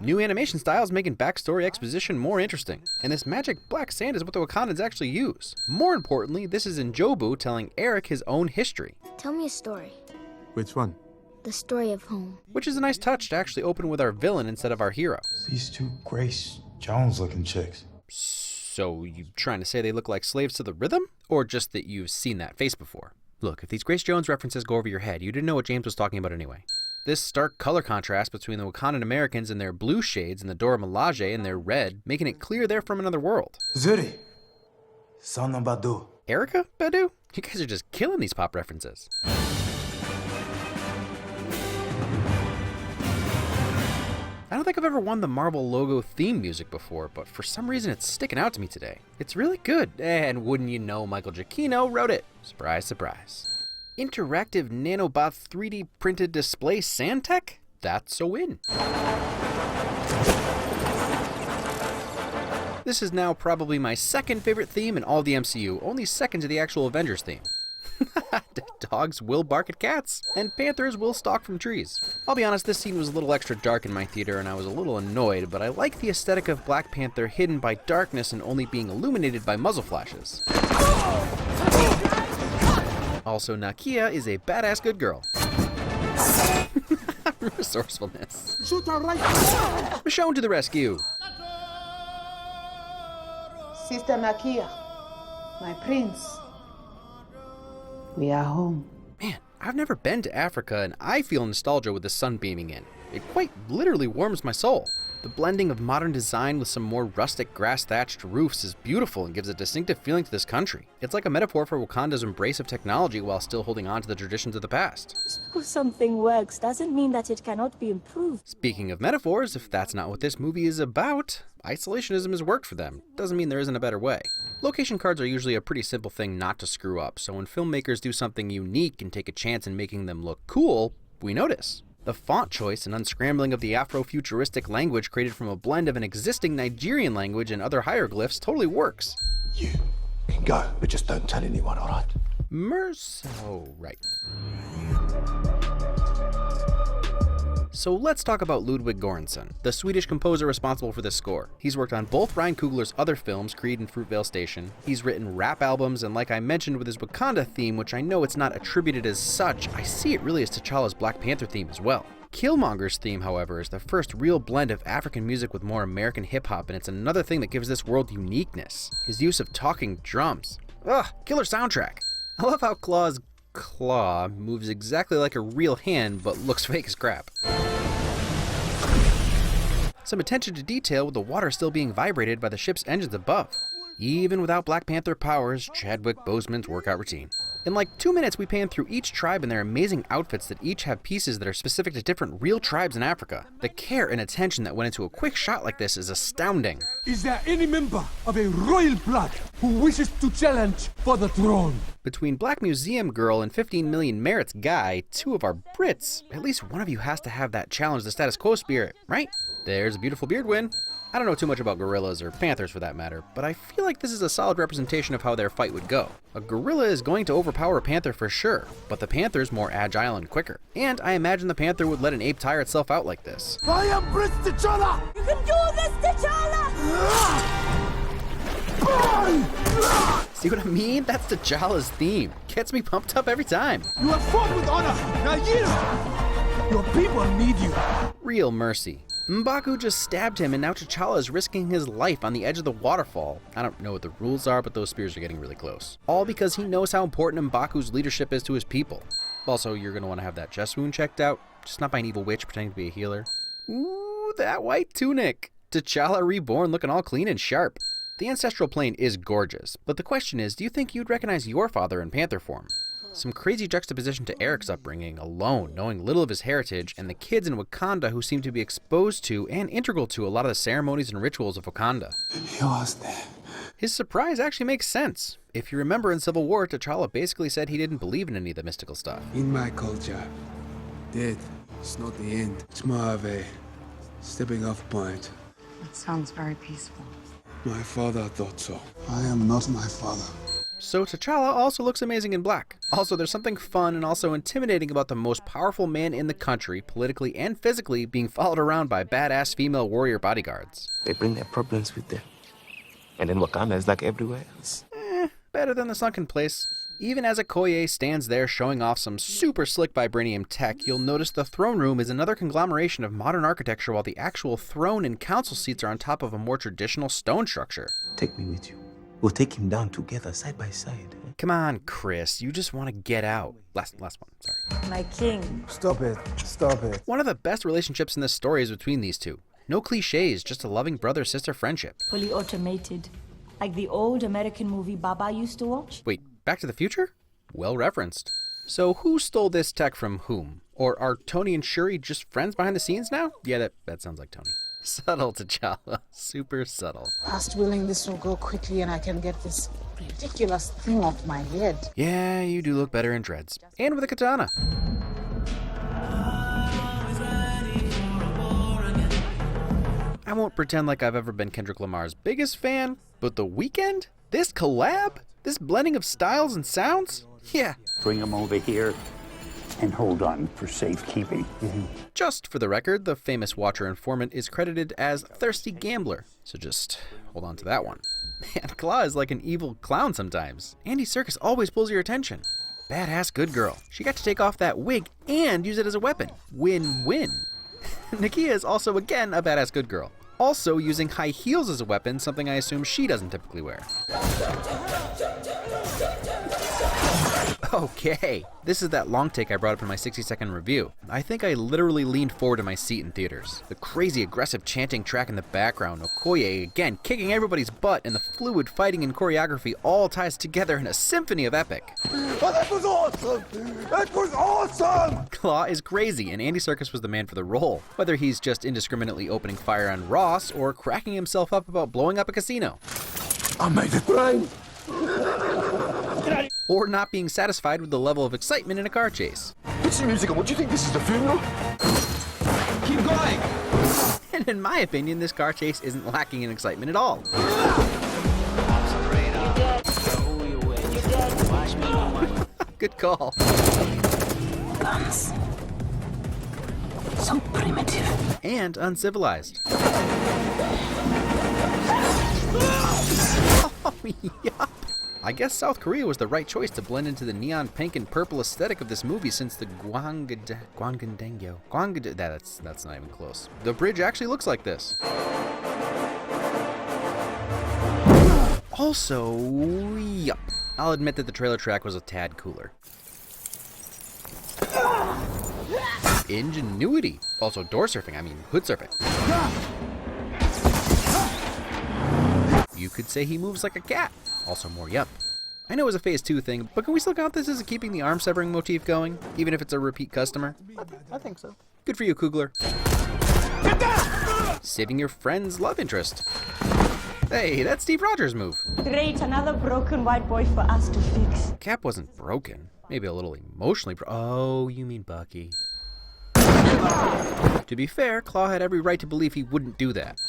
New animation styles making backstory exposition more interesting, and this magic black sand is what the Wakandans actually use. More importantly, this is Njobu telling Eric his own history. Tell me a story. Which one? The story of home. Which is a nice touch to actually open with our villain instead of our hero. These two Grace Jones-looking chicks. So you trying to say they look like slaves to the rhythm? Or just that you've seen that face before? Look, if these Grace Jones references go over your head, you didn't know what James was talking about anyway. This stark color contrast between the Wakandan Americans and their blue shades and the Dora Milaje and their red, making it clear they're from another world. Zuri, son of Badu. Erica Badu? You guys are just killing these pop references. I don't think I've ever won the Marvel logo theme music before, but for some reason it's sticking out to me today. It's really good, and wouldn't you know, Michael Giacchino wrote it. Surprise, surprise. Interactive nanobot 3D printed display sand tech? That's a win. This is now probably my second favorite theme in all the MCU, only second to the actual Avengers theme. Dogs will bark at cats, and panthers will stalk from trees. I'll be honest, this scene was a little extra dark in my theater and I was a little annoyed, but I like the aesthetic of Black Panther hidden by darkness and only being illuminated by muzzle flashes. Also, Nakia is a badass good girl. Resourcefulness. Michonne to the rescue. Sister Nakia, my prince. We are home. Man, I've never been to Africa and I feel nostalgia with the sun beaming in. It quite literally warms my soul. The blending of modern design with some more rustic grass-thatched roofs is beautiful and gives a distinctive feeling to this country. It's like a metaphor for Wakanda's embrace of technology while still holding on to the traditions of the past. Just because something works doesn't mean that it cannot be improved. Speaking of metaphors, if that's not what this movie is about, isolationism has worked for them. Doesn't mean there isn't a better way. Location cards are usually a pretty simple thing not to screw up, so when filmmakers do something unique and take a chance in making them look cool, we notice. The font choice and unscrambling of the Afro-futuristic language created from a blend of an existing Nigerian language and other hieroglyphs totally works. You can go, but just don't tell anyone, alright? Oh, right. So let's talk about Ludwig Göransson, the Swedish composer responsible for this score. He's worked on both Ryan Coogler's other films, Creed and Fruitvale Station. He's written rap albums, and like I mentioned with his Wakanda theme, which I know it's not attributed as such, I see it really as T'Challa's Black Panther theme as well. Killmonger's theme, however, is the first real blend of African music with more American hip-hop, and it's another thing that gives this world uniqueness. His use of talking drums. Ugh, killer soundtrack. I love how Claw's claw moves exactly like a real hand, but looks fake as crap. Some attention to detail with the water still being vibrated by the ship's engines above. Even without Black Panther powers, Chadwick Boseman's workout routine. In like 2 minutes, we pan through each tribe and their amazing outfits that each have pieces that are specific to different real tribes in Africa. The care and attention that went into a quick shot like this is astounding. Is there any member of a royal blood who wishes to challenge for the throne? Between Black Museum Girl and 15 Million Merits Guy, two of our Brits, at least one of you has to have that challenge the status quo spirit, right? There's a beautiful beard win. I don't know too much about gorillas, or panthers for that matter, but I feel like this is a solid representation of how their fight would go. A gorilla is going to overpower a panther for sure, but the panther's more agile and quicker. And I imagine the panther would let an ape tire itself out like this. I am Prince T'Challa! You can do this, T'Challa! See what I mean? That's T'Challa's theme. Gets me pumped up every time. You have fought with honor! Now yield! Your people need you! Real mercy. M'Baku just stabbed him and now T'Challa is risking his life on the edge of the waterfall. I don't know what the rules are, but those spears are getting really close. All because he knows how important M'Baku's leadership is to his people. Also, you're going to want to have that chest wound checked out, just not by an evil witch pretending to be a healer. Ooh, that white tunic. T'Challa reborn looking all clean and sharp. The ancestral plane is gorgeous, but the question is, do you think you'd recognize your father in panther form? Some crazy juxtaposition to Eric's upbringing, alone, knowing little of his heritage, and the kids in Wakanda who seem to be exposed to and integral to a lot of the ceremonies and rituals of Wakanda. He was there. His surprise actually makes sense. If you remember in Civil War, T'Challa basically said he didn't believe in any of the mystical stuff. In my culture, death is not the end. It's more of a stepping off point. That sounds very peaceful. My father thought so. I am not my father. So T'Challa also looks amazing in black. Also, there's something fun and also intimidating about the most powerful man in the country, politically and physically, being followed around by badass female warrior bodyguards. They bring their problems with them. And then Wakanda is like everywhere else. Better than the sunken place. Even as Okoye stands there showing off some super slick vibranium tech, you'll notice the throne room is another conglomeration of modern architecture while the actual throne and council seats are on top of a more traditional stone structure. Take me with you. We'll take him down together, side by side. Come on, Chris, you just want to get out. Last one, sorry. My king. Stop it. Stop it. One of the best relationships in this story is between these two. No cliches, just a loving brother-sister friendship. Fully automated. Like the old American movie Baba used to watch. Wait, Back to the Future? Well referenced. So who stole this tech from whom? Or are Tony and Shuri just friends behind the scenes now? Yeah, that sounds like Tony. Subtle T'Challa. Super subtle. Past willing this will go quickly and I can get this ridiculous thing off my head. Yeah, you do look better in dreads. And with a katana. I won't pretend like I've ever been Kendrick Lamar's biggest fan, but The Weeknd? This collab? This blending of styles and sounds? Yeah. Bring them over here and hold on for safekeeping. Just for the record, the famous Watcher informant is credited as Thirsty Gambler, so just hold on to that one. Man, Claw is like an evil clown sometimes. Andy Serkis always pulls your attention. Badass good girl. She got to take off that wig and use it as a weapon. Win-win. Nakia is also again a badass good girl. Also using high heels as a weapon, something I assume she doesn't typically wear. Okay, this is that long take I brought up in my 60-second review. I think I literally leaned forward in my seat in theaters. The crazy aggressive chanting track in the background, Okoye again kicking everybody's butt, and the fluid fighting and choreography all ties together in a symphony of epic. Oh, that was awesome! That was awesome! Claw is crazy, and Andy Serkis was the man for the role. Whether he's just indiscriminately opening fire on Ross or cracking himself up about blowing up a casino. I made it rain! Or not being satisfied with the level of excitement in a car chase. Put some music on. What do you think this is, a funeral? Keep going! And in my opinion, this car chase isn't lacking in excitement at all. Good call. Guns. So primitive. And uncivilized. Oh, yup. I guess South Korea was the right choice to blend into the neon pink and purple aesthetic of this movie since the Gwanggaeongyo. That's not even close. The bridge actually looks like this. Also, yup. I'll admit that the trailer track was a tad cooler. Ingenuity. Also door surfing, hood surfing. You could say he moves like a cat. Also more yup. I know it was a phase 2 thing, but can we still count this as keeping the arm severing motif going, even if it's a repeat customer? I think so. Good for you, Coogler. Saving your friend's love interest. Hey, that's Steve Rogers' move. Great, another broken white boy for us to fix. Cap wasn't broken. Maybe a little emotionally oh, you mean Bucky. To be fair, Claw had every right to believe he wouldn't do that.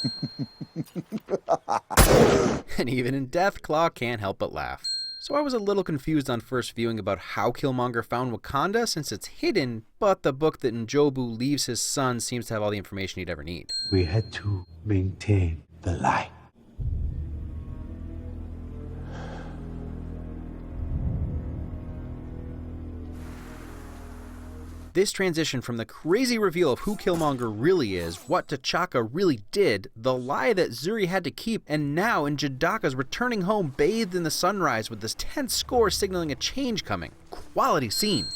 And even in death, Claw can't help but laugh. So I was a little confused on first viewing about how Killmonger found Wakanda since it's hidden, but the book that Njobu leaves his son seems to have all the information he'd ever need. We had to maintain the lie. This transition from the crazy reveal of who Killmonger really is, what T'Chaka really did, the lie that Zuri had to keep, and now in Jadaka's returning home bathed in the sunrise with this tense score signaling a change coming. Quality scene.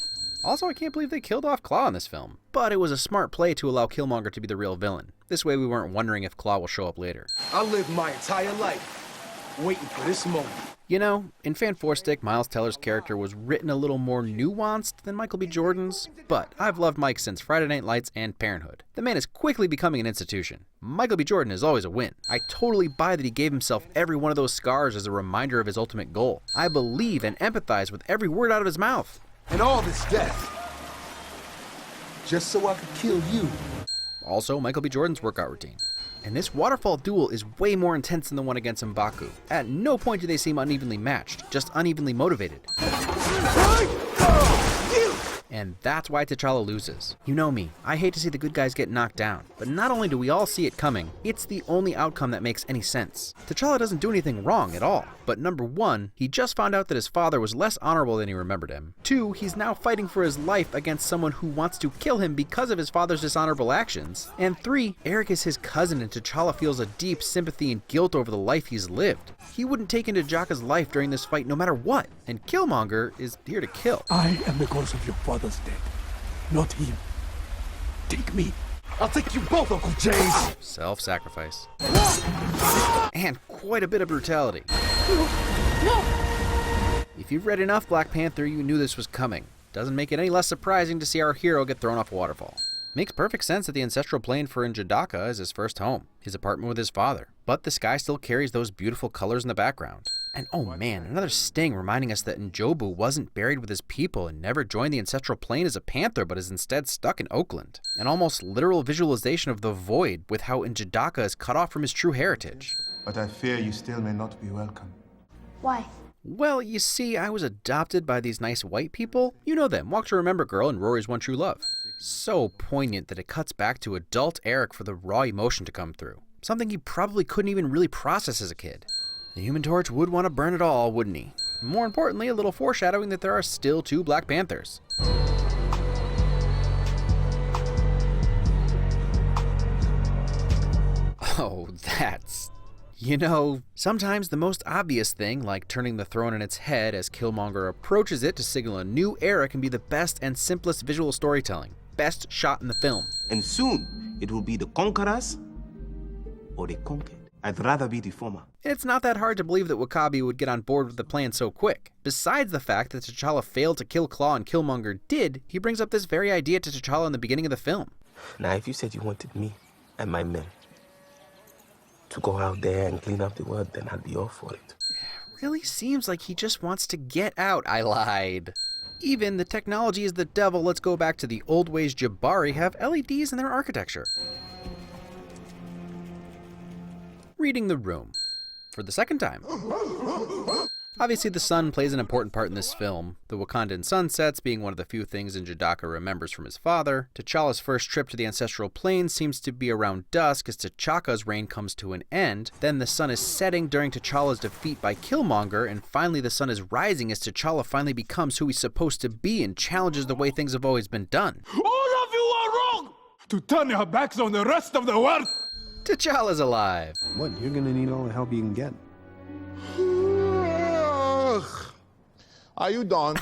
Also, I can't believe they killed off Claw in this film. But it was a smart play to allow Killmonger to be the real villain. This way we weren't wondering if Claw will show up later. I lived my entire life waiting for this moment. You know, in Fan 4 Stick, Miles Teller's character was written a little more nuanced than Michael B. Jordan's, but I've loved Mike since Friday Night Lights and Parenthood. The man is quickly becoming an institution. Michael B. Jordan is always a win. I totally buy that he gave himself every one of those scars as a reminder of his ultimate goal. I believe and empathize with every word out of his mouth. And all this death, just so I could kill you. Also, Michael B. Jordan's workout routine. And this waterfall duel is way more intense than the one against M'Baku. At no point do they seem unevenly matched, just unevenly motivated. And that's why T'Challa loses. You know me, I hate to see the good guys get knocked down, but not only do we all see it coming, it's the only outcome that makes any sense. T'Challa doesn't do anything wrong at all, but number one, he just found out that his father was less honorable than he remembered him. Two, he's now fighting for his life against someone who wants to kill him because of his father's dishonorable actions. And three, Eric is his cousin and T'Challa feels a deep sympathy and guilt over the life he's lived. He wouldn't take N'Jadaka's life during this fight no matter what, and Killmonger is here to kill. I am the cause of your father's death, not him. Take me. I'll take you both, Uncle James. Self-sacrifice. And quite a bit of brutality. If you've read enough Black Panther, you knew this was coming. Doesn't make it any less surprising to see our hero get thrown off a waterfall. Makes perfect sense that the ancestral plane for N'Jadaka is his first home, his apartment with his father. But the sky still carries those beautiful colors in the background. And oh man, another sting reminding us that N'Jobu wasn't buried with his people and never joined the ancestral plane as a panther, but is instead stuck in Oakland. An almost literal visualization of the void with how N'Jadaka is cut off from his true heritage. But I fear you still may not be welcome. Why? Well, you see, I was adopted by these nice white people. You know them, Walk to Remember Girl and Rory's One True Love. So poignant that it cuts back to adult Eric for the raw emotion to come through. Something he probably couldn't even really process as a kid. The Human Torch would want to burn it all, wouldn't he? More importantly, a little foreshadowing that there are still 2 Black Panthers. Oh, that's... You know, sometimes the most obvious thing, like turning the throne on its head as Killmonger approaches it to signal a new era, can be the best and simplest visual storytelling. Best shot in the film. And soon, it will be the conquerors or the conquered. I'd rather be the former. It's not that hard to believe that W'Kabi would get on board with the plan so quick. Besides the fact that T'Challa failed to kill Claw and Killmonger did, he brings up this very idea to T'Challa in the beginning of the film. Now, if you said you wanted me and my men to go out there and clean up the world, then I'd be all for it. Really seems like he just wants to get out. I lied. Even the technology is the devil. Let's go back to the old ways. Jabari have LEDs in their architecture. Reading the room for the second time. Obviously, the sun plays an important part in this film, the Wakandan sunsets being one of the few things N'Jadaka remembers from his father. T'Challa's first trip to the ancestral plane seems to be around dusk as T'Chaka's reign comes to an end. Then the sun is setting during T'Challa's defeat by Killmonger, and finally the sun is rising as T'Challa finally becomes who he's supposed to be and challenges the way things have always been done. All of you are wrong to turn your backs on the rest of the world. T'Challa's alive. What? You're gonna need all the help you can get. Are you done?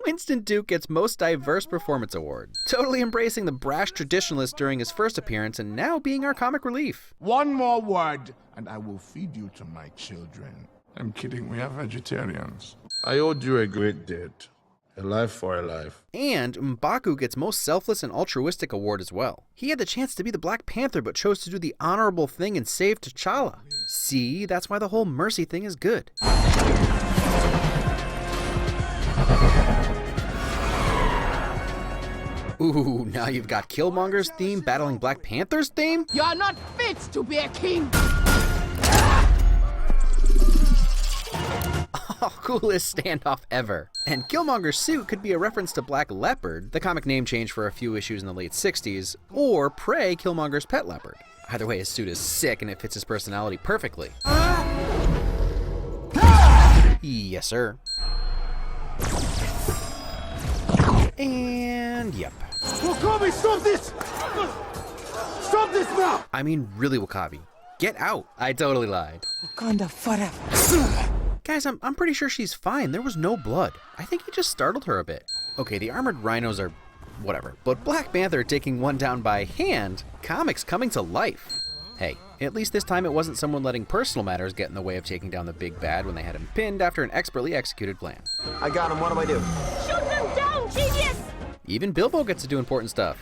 Winston Duke gets Most Diverse Performance Award, totally embracing the brash traditionalist during his first appearance and now being our comic relief. One more word, and I will feed you to my children. I'm kidding, we are vegetarians. I owed you a great debt. A life for a life. And M'Baku gets Most Selfless and Altruistic Award as well. He had the chance to be the Black Panther but chose to do the honorable thing and save T'Challa. See, that's why the whole mercy thing is good. Ooh, now you've got Killmonger's theme battling Black Panther's theme? You are not fit to be a king. Oh, coolest standoff ever. And Killmonger's suit could be a reference to Black Leopard, the comic name change for a few issues in the late 60s, or Prey, Killmonger's pet leopard. Either way, his suit is sick and it fits his personality perfectly. Yes, sir. And yep. W'Kabi, stop this! Stop this now! I mean, really, W'Kabi. Get out. I totally lied. Wakanda forever. Guys, I'm pretty sure she's fine. There was no blood. I think he just startled her a bit. Okay, the armored rhinos are whatever. But Black Panther taking one down by hand, comics coming to life. Hey, at least this time it wasn't someone letting personal matters get in the way of taking down the big bad when they had him pinned after an expertly executed plan. I got him, what do I do? Shoot them down, genius! Even Bilbo gets to do important stuff.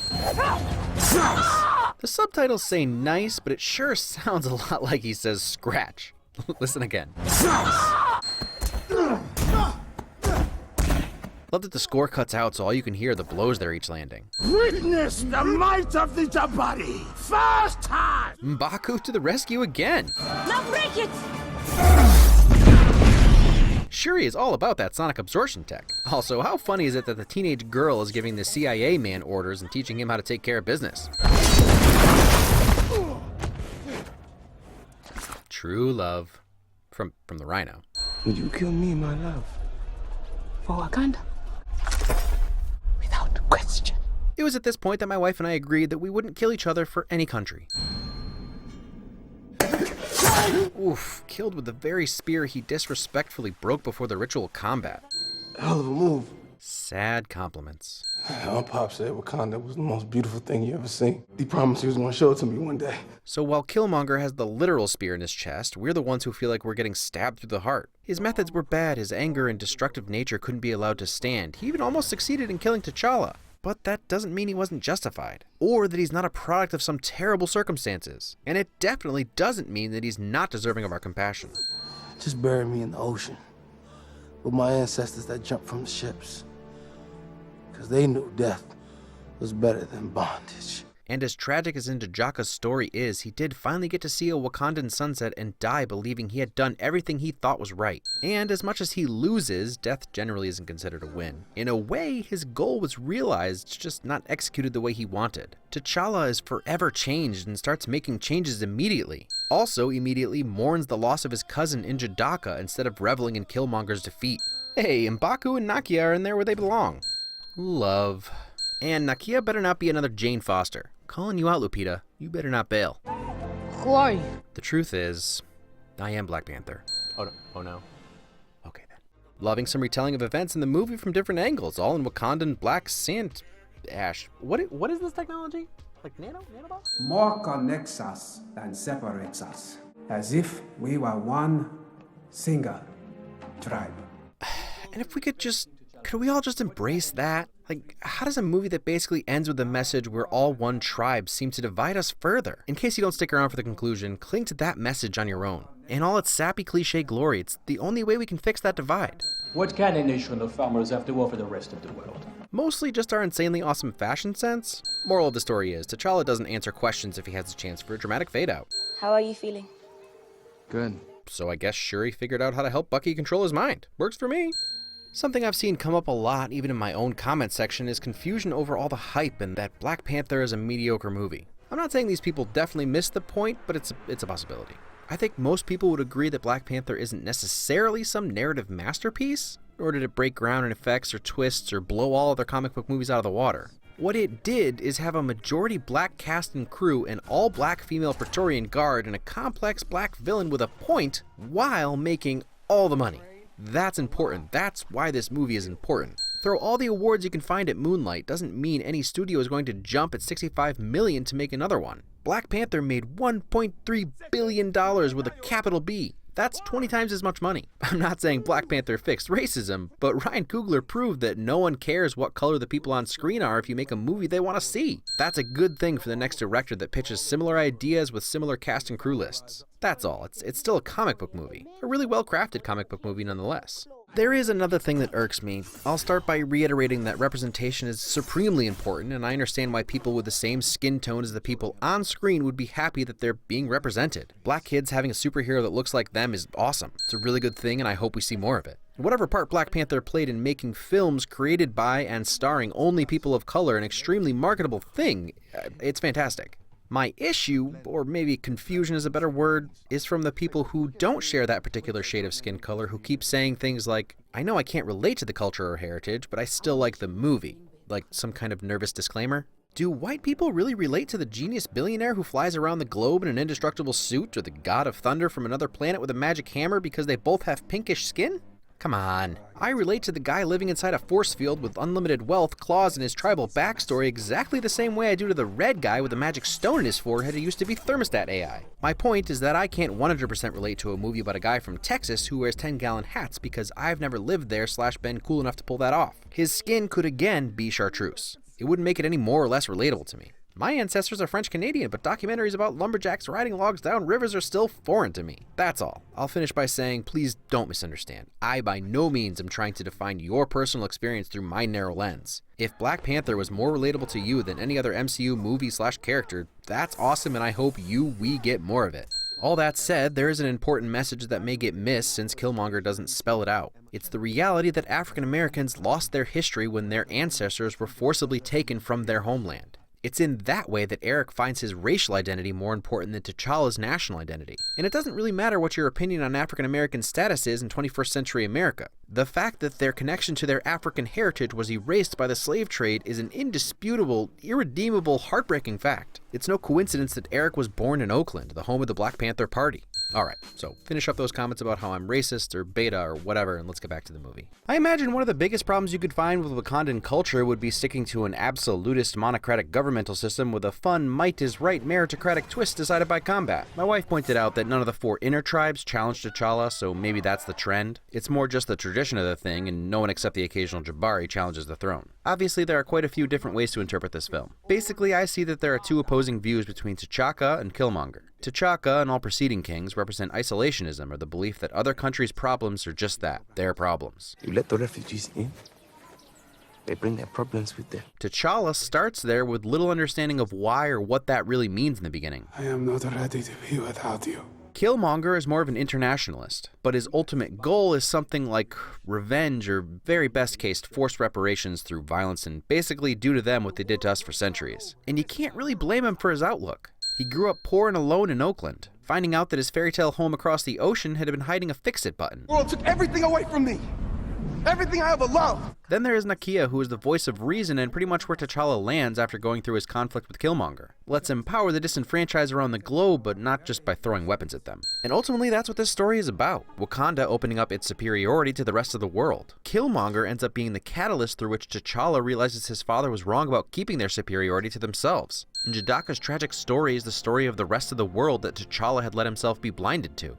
The subtitles say nice, but it sure sounds a lot like he says scratch. Listen again. Love that the score cuts out so all you can hear are the blows they're each landing. Witness the might of the Jabari! First time! M'Baku to the rescue again! Now break it! Shuri is all about that sonic absorption tech. Also, how funny is it that the teenage girl is giving the CIA man orders and teaching him how to take care of business? True love. From the Rhino. Would you kill me, my love? For Wakanda? Without question. It was at this point that my wife and I agreed that we wouldn't kill each other for any country. Oof, killed with the very spear he disrespectfully broke before the ritual combat. Hell of a move. Sad compliments. My pop said Wakanda was the most beautiful thing you ever seen. He promised he was going to show it to me one day. So while Killmonger has the literal spear in his chest, we're the ones who feel like we're getting stabbed through the heart. His methods were bad, his anger and destructive nature couldn't be allowed to stand. He even almost succeeded in killing T'Challa. But that doesn't mean he wasn't justified, or that he's not a product of some terrible circumstances. And it definitely doesn't mean that he's not deserving of our compassion. Just bury me in the ocean with my ancestors that jumped from the ships. Because they knew death was better than bondage. And as tragic as N'Jaka's story is, he did finally get to see a Wakandan sunset and die believing he had done everything he thought was right. And as much as he loses, death generally isn't considered a win. In a way, his goal was realized, just not executed the way he wanted. T'Challa is forever changed and starts making changes immediately. Also immediately mourns the loss of his cousin N'Jadaka instead of reveling in Killmonger's defeat. Hey, M'Baku and Nakia are in there where they belong. Love. And Nakia better not be another Jane Foster. Calling you out, Lupita. You better not bail. Who are you? The truth is, I am Black Panther. Oh no. Okay then. Loving some retelling of events in the movie from different angles, all in Wakandan black sand ash. What is this technology? Like nanobot? More connects us than separates us, as if we were one single tribe. And if we could we all just embrace that? Like, how does a movie that basically ends with a message we're all one tribe seem to divide us further? In case you don't stick around for the conclusion, cling to that message on your own. In all its sappy cliche glory, it's the only way we can fix that divide. What can a nation of farmers have to offer the rest of the world? Mostly just our insanely awesome fashion sense. Moral of the story is, T'Challa doesn't answer questions if he has a chance for a dramatic fade out. How are you feeling? Good. So I guess Shuri figured out how to help Bucky control his mind. Works for me. Something I've seen come up a lot, even in my own comment section, is confusion over all the hype and that Black Panther is a mediocre movie. I'm not saying these people definitely missed the point, but it's a possibility. I think most people would agree that Black Panther isn't necessarily some narrative masterpiece, nor did it break ground in effects or twists or blow all other comic book movies out of the water. What it did is have a majority black cast and crew, an all-black female Praetorian Guard, and a complex black villain with a point, while making all the money. That's important. That's why this movie is important. Throw all the awards you can find at Moonlight doesn't mean any studio is going to jump at $65 million to make another one. Black Panther made $1.3 billion with a capital B. That's 20 times as much money. I'm not saying Black Panther fixed racism, but Ryan Coogler proved that no one cares what color the people on screen are if you make a movie they want to see. That's a good thing for the next director that pitches similar ideas with similar cast and crew lists. That's all. It's still a comic book movie. A really well-crafted comic book movie nonetheless. There is another thing that irks me. I'll start by reiterating that representation is supremely important, and I understand why people with the same skin tone as the people on screen would be happy that they're being represented. Black kids having a superhero that looks like them is awesome. It's a really good thing, and I hope we see more of it. Whatever part Black Panther played in making films created by and starring only people of color an extremely marketable thing, it's fantastic. My issue, or maybe confusion is a better word, is from the people who don't share that particular shade of skin color, who keep saying things like, I know I can't relate to the culture or heritage, but I still like the movie. Like some kind of nervous disclaimer. Do white people really relate to the genius billionaire who flies around the globe in an indestructible suit, or the god of thunder from another planet with a magic hammer because they both have pinkish skin? Come on. I relate to the guy living inside a force field with unlimited wealth, claws, and his tribal backstory exactly the same way I do to the red guy with a magic stone in his forehead who used to be thermostat AI. My point is that I can't 100% relate to a movie about a guy from Texas who wears 10-gallon hats because I've never lived there / been cool enough to pull that off. His skin could again be chartreuse. It wouldn't make it any more or less relatable to me. My ancestors are French-Canadian, but documentaries about lumberjacks riding logs down rivers are still foreign to me. That's all. I'll finish by saying, please don't misunderstand. I by no means am trying to define your personal experience through my narrow lens. If Black Panther was more relatable to you than any other MCU movie/character, that's awesome and I hope we get more of it. All that said, there is an important message that may get missed since Killmonger doesn't spell it out. It's the reality that African Americans lost their history when their ancestors were forcibly taken from their homeland. It's in that way that Eric finds his racial identity more important than T'Challa's national identity. And it doesn't really matter what your opinion on African American status is in 21st century America. The fact that their connection to their African heritage was erased by the slave trade is an indisputable, irredeemable, heartbreaking fact. It's no coincidence that Eric was born in Oakland, the home of the Black Panther Party. Alright, so finish up those comments about how I'm racist or beta or whatever, and let's get back to the movie. I imagine one of the biggest problems you could find with Wakandan culture would be sticking to an absolutist monocratic governmental system with a fun might-is-right meritocratic twist decided by combat. My wife pointed out that none of the 4 inner tribes challenged T'Challa, so maybe that's the trend. It's more just the tradition of the thing, and no one except the occasional Jabari challenges the throne. Obviously, there are quite a few different ways to interpret this film. Basically, I see that there are 2 opposing views between T'Chaka and Killmonger. T'Chaka and all preceding kings represent isolationism or the belief that other countries' problems are just that, their problems. You let the refugees in, they bring their problems with them. T'Challa starts there with little understanding of why or what that really means in the beginning. I am not ready to be without you. Killmonger is more of an internationalist, but his ultimate goal is something like revenge or, very best case, forced reparations through violence and basically do to them what they did to us for centuries. And you can't really blame him for his outlook. He grew up poor and alone in Oakland, finding out that his fairy tale home across the ocean had been hiding a fix-it button. The world took everything away from me. Everything I ever loved. Then there is Nakia, who is the voice of reason and pretty much where T'Challa lands after going through his conflict with Killmonger. Let's empower the disenfranchised around the globe, but not just by throwing weapons at them. And ultimately, that's what this story is about. Wakanda opening up its superiority to the rest of the world. Killmonger ends up being the catalyst through which T'Challa realizes his father was wrong about keeping their superiority to themselves. And J'daka's tragic story is the story of the rest of the world that T'Challa had let himself be blinded to.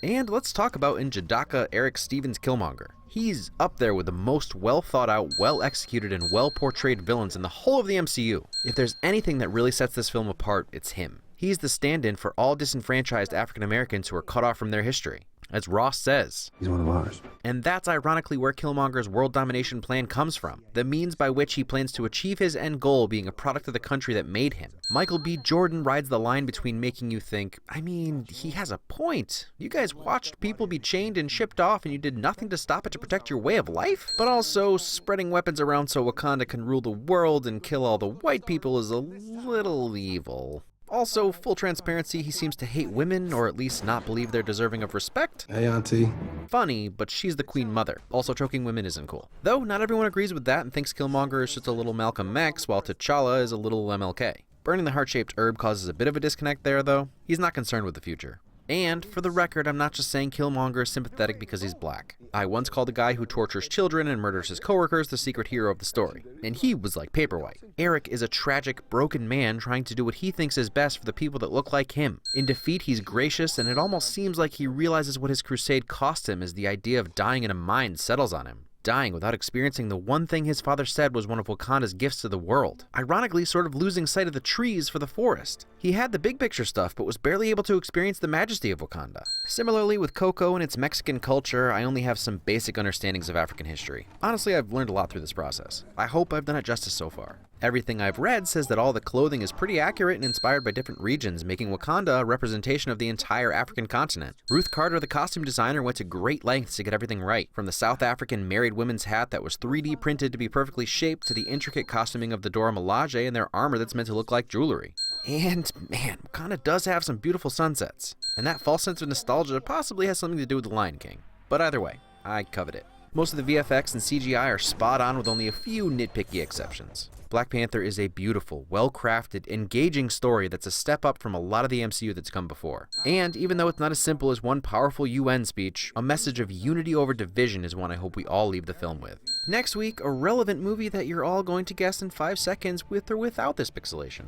And let's talk about in J'daka, Eric Stevens' Killmonger. He's up there with the most well-thought-out, well-executed, and well-portrayed villains in the whole of the MCU. If there's anything that really sets this film apart, it's him. He's the stand-in for all disenfranchised African Americans who are cut off from their history. As Ross says, he's one of ours. And that's ironically where Killmonger's world domination plan comes from, the means by which he plans to achieve his end goal being a product of the country that made him. Michael B. Jordan rides the line between making you think, I mean, he has a point. You guys watched people be chained and shipped off and you did nothing to stop it to protect your way of life? But also, spreading weapons around so Wakanda can rule the world and kill all the white people is a little evil. Also, full transparency, he seems to hate women, or at least not believe they're deserving of respect. Hey, Auntie. Funny, but she's the Queen Mother. Also, choking women isn't cool. Though, not everyone agrees with that and thinks Killmonger is just a little Malcolm X, while T'Challa is a little MLK. Burning the heart-shaped herb causes a bit of a disconnect there, though. He's not concerned with the future. And, for the record, I'm not just saying Killmonger is sympathetic because he's black. I once called a guy who tortures children and murders his coworkers the secret hero of the story, and he was like Paperwhite. Eric is a tragic, broken man trying to do what he thinks is best for the people that look like him. In defeat, he's gracious, and it almost seems like he realizes what his crusade cost him as the idea of dying in a mine settles on him. Dying without experiencing the one thing his father said was one of Wakanda's gifts to the world. Ironically, sort of losing sight of the trees for the forest. He had the big picture stuff, but was barely able to experience the majesty of Wakanda. Similarly, with Coco and its Mexican culture, I only have some basic understandings of African history. Honestly, I've learned a lot through this process. I hope I've done it justice so far. Everything I've read says that all the clothing is pretty accurate and inspired by different regions, making Wakanda a representation of the entire African continent. Ruth Carter, the costume designer, went to great lengths to get everything right, from the South African married women's hat that was 3D printed to be perfectly shaped to the intricate costuming of the Dora Milaje and their armor that's meant to look like jewelry. And man, Wakanda does have some beautiful sunsets, and that false sense of nostalgia possibly has something to do with The Lion King. But either way, I covet it. Most of the VFX and CGI are spot on with only a few nitpicky exceptions. Black Panther is a beautiful, well-crafted, engaging story that's a step up from a lot of the MCU that's come before. And even though it's not as simple as one powerful UN speech, a message of unity over division is one I hope we all leave the film with. Next week, a relevant movie that you're all going to guess in 5 seconds with or without this pixelation.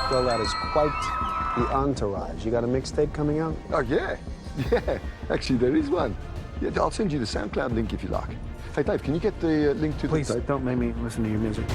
Well, that is quite the entourage. You got a mixtape coming out? Oh, yeah. Yeah, actually, there is one. Yeah, I'll send you the SoundCloud link if you like. Hey, Dave, can you get the link to Please, the... don't make me listen to your music.